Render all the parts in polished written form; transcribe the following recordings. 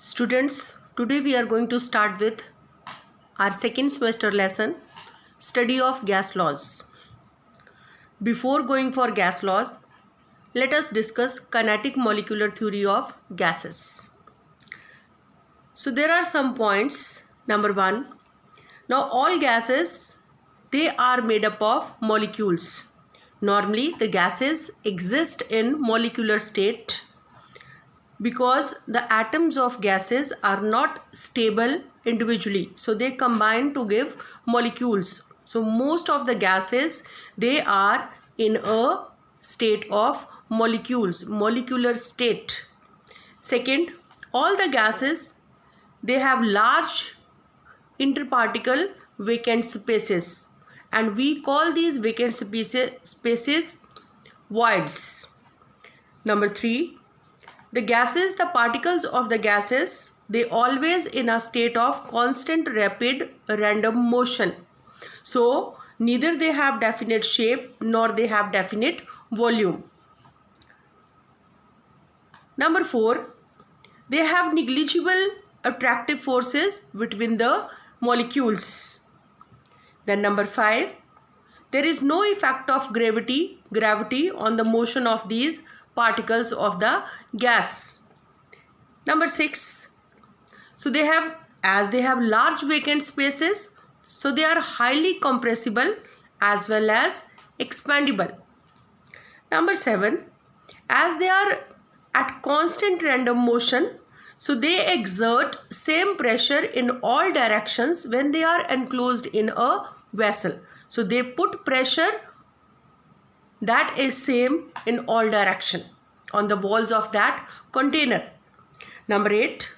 Students, today we are going to start with our second semester lesson, study of gas laws. Before going for gas laws, let us discuss kinetic molecular theory of gases. So there are some points. Number one, now all gases, they are made up of molecules. Normally the gases exist in molecular state because the atoms of gases are not stable individually, so they combine to give molecules. So most of the gases, they are in a state of molecules, molecular state. Second, all the gases, they have large interparticle vacant spaces, and we call these vacant spaces voids. Number three, the gases, the particles of the gases, they always in a state of constant rapid random motion. So neither they have definite shape nor they have definite volume. Number four, they have negligible attractive forces between the molecules. Then number five, there is no effect of gravity on the motion of these particles of the gas. Number six, so they have large vacant spaces, so they are highly compressible as well as expandable. Number seven, as they are at constant random motion, so they exert same pressure in all directions when they are enclosed in a vessel. So they put pressure that is same in all direction on the walls of that container. Number eight,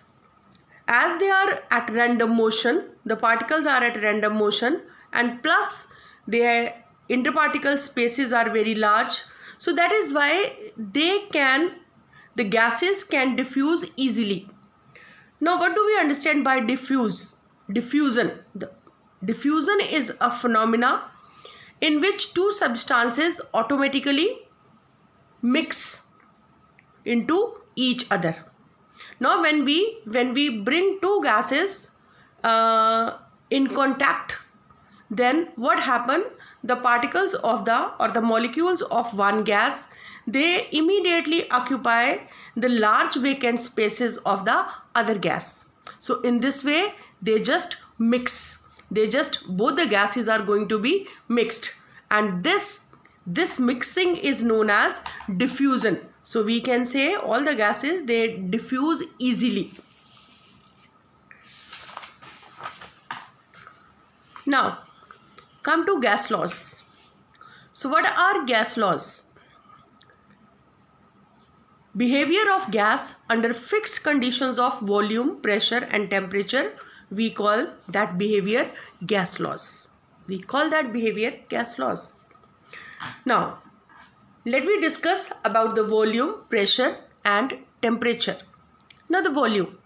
as they are at random motion, the particles are at random motion, and plus their interparticle spaces are very large, so that is why the gases can diffuse easily. Now what do we understand by diffusion? Diffusion is a phenomena in which two substances automatically mix into each other. Now when we bring two gases in contact, then what happen? The particles of the molecules of one gas, they immediately occupy the large vacant spaces of the other gas. So in this way they just mix. Both the gases are going to be mixed, and this mixing is known as diffusion. So we can say all the gases, they diffuse easily. Now come to gas laws. So what are gas laws? Behavior of gas under fixed conditions of volume, pressure and temperature, we call that behavior gas laws. We call that behavior gas laws. Now let me discuss about the volume, pressure and temperature. Now the volume.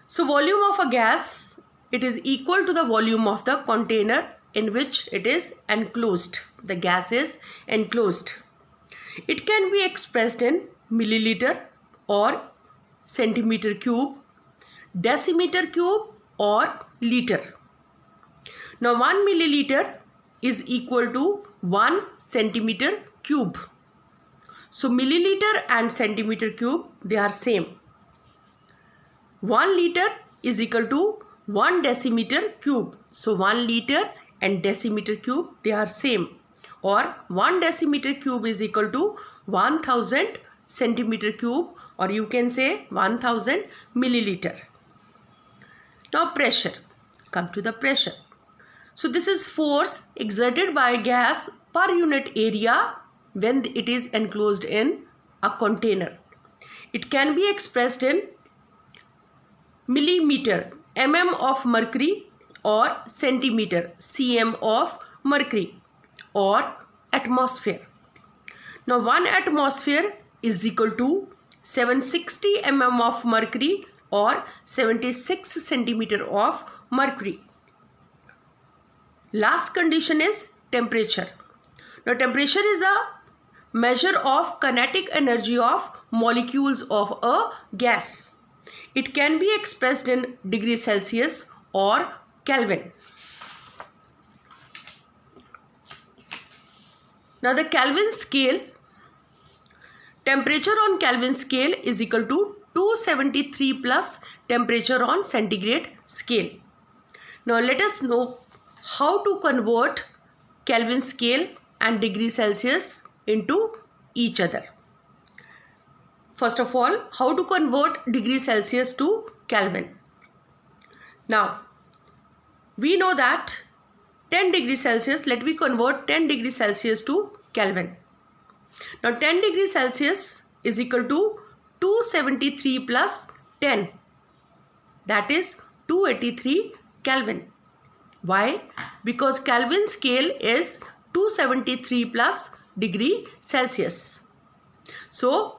So volume of a gas, it is equal to the volume of the container in which it is enclosed. The gas is enclosed. It can be expressed in milliliter or centimeter cube, decimeter cube or liter. Now 1 milliliter is equal to 1 centimeter cube. So milliliter and centimeter cube, they are same. 1 liter is equal to 1 decimeter cube. So 1 liter and decimeter cube, they are same. Or 1 decimeter cube is equal to 1000 centimeter cube, or you can say 1000 milliliter. Now pressure. Come to the pressure. So this is force exerted by gas per unit area when it is enclosed in a container. It can be expressed in millimeter, mm of mercury, or centimeter, cm of mercury, or atmosphere. Now 1 atmosphere is equal to 760 mm of mercury or 76 centimeter of mercury. Last condition is temperature. Now temperature is a measure of kinetic energy of molecules of a gas. It can be expressed in degrees Celsius or Kelvin. Now the Kelvin scale, temperature on Kelvin scale is equal to 273 plus temperature on centigrade scale. Now let us know how to convert Kelvin scale and degree Celsius into each other. First of all, how to convert degree Celsius to Kelvin. Now, we know that 10 degrees Celsius, let me convert 10 degrees Celsius to Kelvin. Now 10 degrees Celsius is equal to 273 plus 10. That is 283 Kelvin. Why? Because Kelvin scale is 273 plus degree Celsius. So,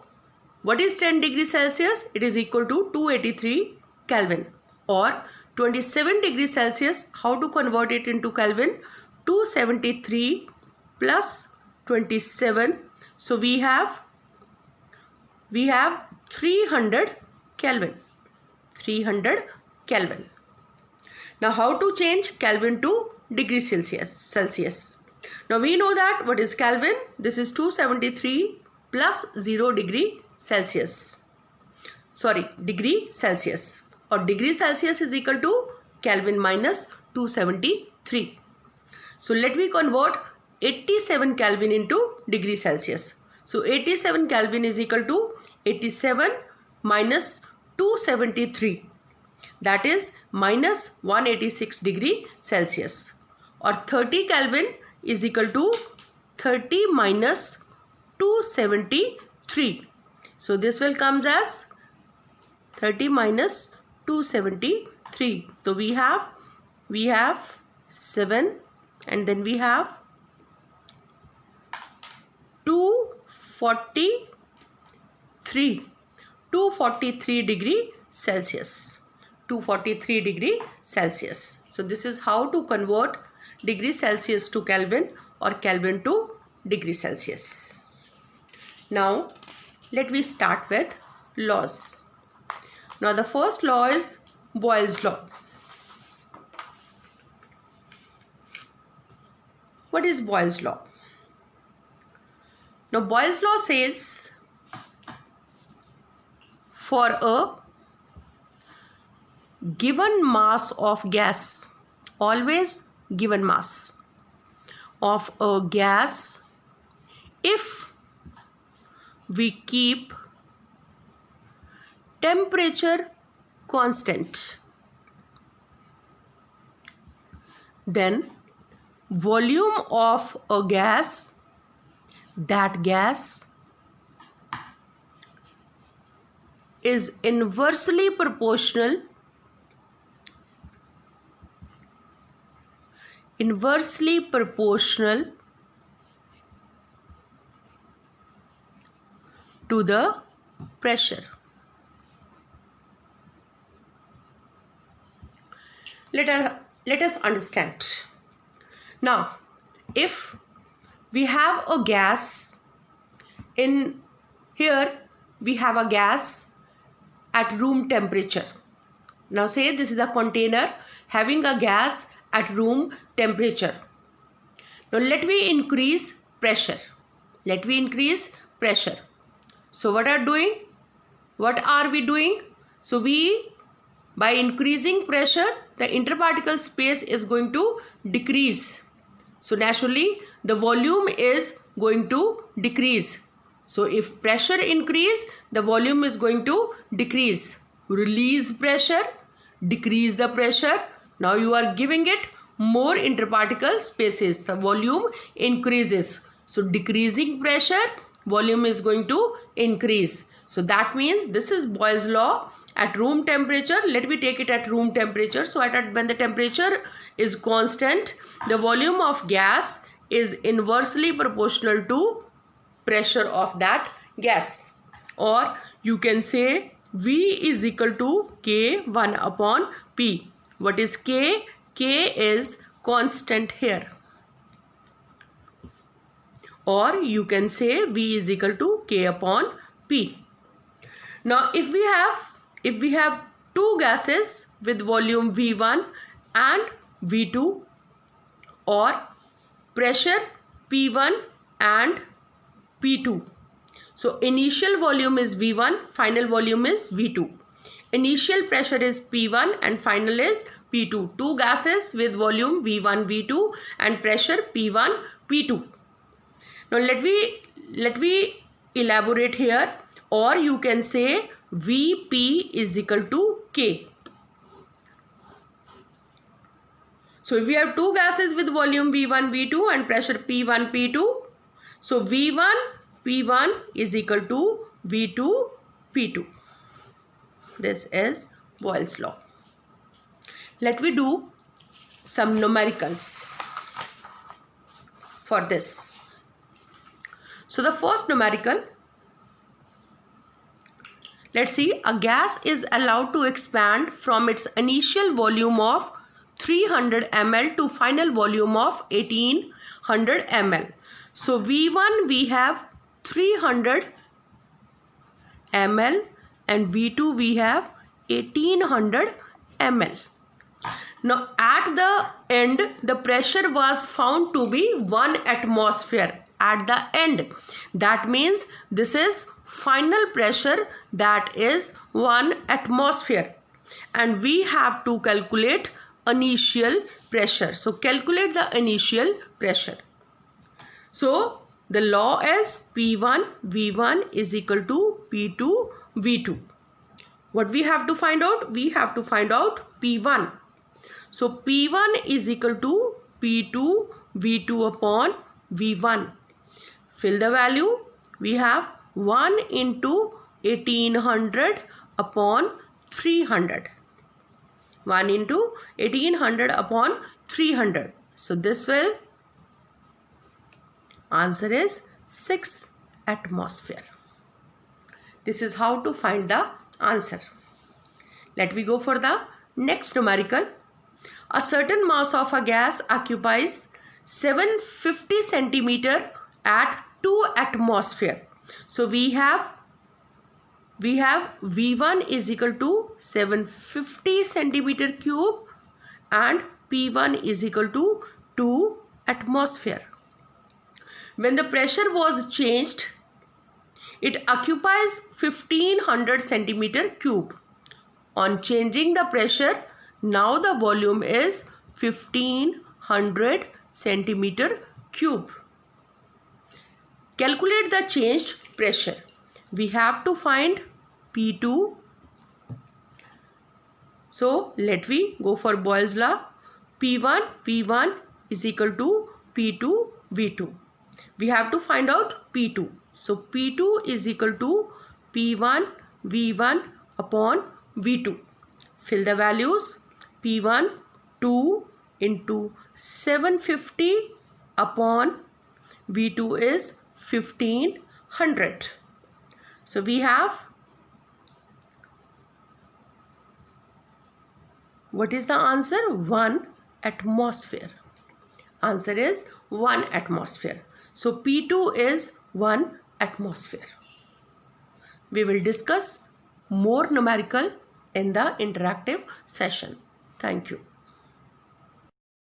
what is 10 degrees Celsius? It is equal to 283 Kelvin, or 27 degrees Celsius. How to convert it into Kelvin? 273 plus 27. So we have 300 Kelvin. 300 Kelvin. Now how to change Kelvin to degree Celsius? Now we know that what is Kelvin? This is 273 plus 0 degree Celsius. Sorry, degree Celsius. Or degree Celsius is equal to Kelvin minus 273. So let me convert 87 Kelvin into degree Celsius. So 87 Kelvin is equal to 87 minus 273. That is minus 186 degree Celsius. Or 30 Kelvin is equal to 30 minus 273. So this will come as 30 minus 273. So we have 7, and then we have 243 degree Celsius. 243 degree Celsius. So this is how to convert degree Celsius to Kelvin or Kelvin to degree Celsius. Now let me start with laws. Now the first law is Boyle's law. What is Boyle's law? Now Boyle's law says for a given mass of gas, always given mass of a gas, if we keep temperature constant, then volume of a gas, that gas is inversely proportional to the pressure. Let us understand. Now, if we have a gas in here, we have a gas at room temperature. Now say this is a container having a gas at room temperature. Now let me increase pressure. So what are we doing? So by increasing pressure, the interparticle space is going to decrease. So naturally the volume is going to decrease. So if pressure increase, the volume is going to decrease. Release pressure, decrease the pressure. Now you are giving it more interparticle spaces. The volume increases. So decreasing pressure, volume is going to increase. So that means this is Boyle's law at room temperature. Let me take it at room temperature. So when the temperature is constant, the volume of gas is inversely proportional to pressure of that gas. Or you can say V is equal to K1 upon P. What is K? K is constant here. Or you can say V is equal to K upon P. Now if we have two gases with volume V1 and V2, or pressure P1 and P2. So initial volume is V1, final volume is V2. Initial pressure is P1 and final is P2. Two gases with volume V1, V2 and pressure P1, P2. Now let me elaborate here, or you can say Vp is equal to K. So if we have two gases with volume V1, V2 and pressure P1, P2, so V1, P1 is equal to V2, P2. This is Boyle's law. Let me do some numericals for this. So the first numerical, let's see, a gas is allowed to expand from its initial volume of 300 ml to final volume of 1800 ml. So V1 we have 300 ml and V2 we have 1800 ml. Now at the end the pressure was found to be 1 atmosphere at the end. That means this is final pressure, that is 1 atmosphere, and we have to calculate initial pressure. So calculate the initial pressure. So the law is P1 V1 is equal to P2 V2. What we have to find out? We have to find out P1. So P1 is equal to P2 V2 upon V1. Fill the value. We have 1 into 1800 upon 300. 1 into 1800 upon 300. So this will, answer is 6 atmosphere. This is how to find the answer. Let me go for the next numerical. A certain mass of a gas occupies 750 centimeter at 2 atmosphere. So we have V1 is equal to 750 centimeter cube and P1 is equal to 2 atmosphere. When the pressure was changed, it occupies 1500 centimeter cube. On changing the pressure, now the volume is 1500 centimeter cube. Calculate the changed pressure. We have to find P2. So let me go for Boyle's law. P1 V1 is equal to P2 V2. We have to find out P2. So P2 is equal to P1 V1 upon V2. Fill the values. P1 2 into 750 upon V2 is 1500. So we have, what is the answer? 1 atmosphere. Answer is 1 atmosphere. So P2 is 1 atmosphere. We will discuss more numerical in the interactive session. Thank you.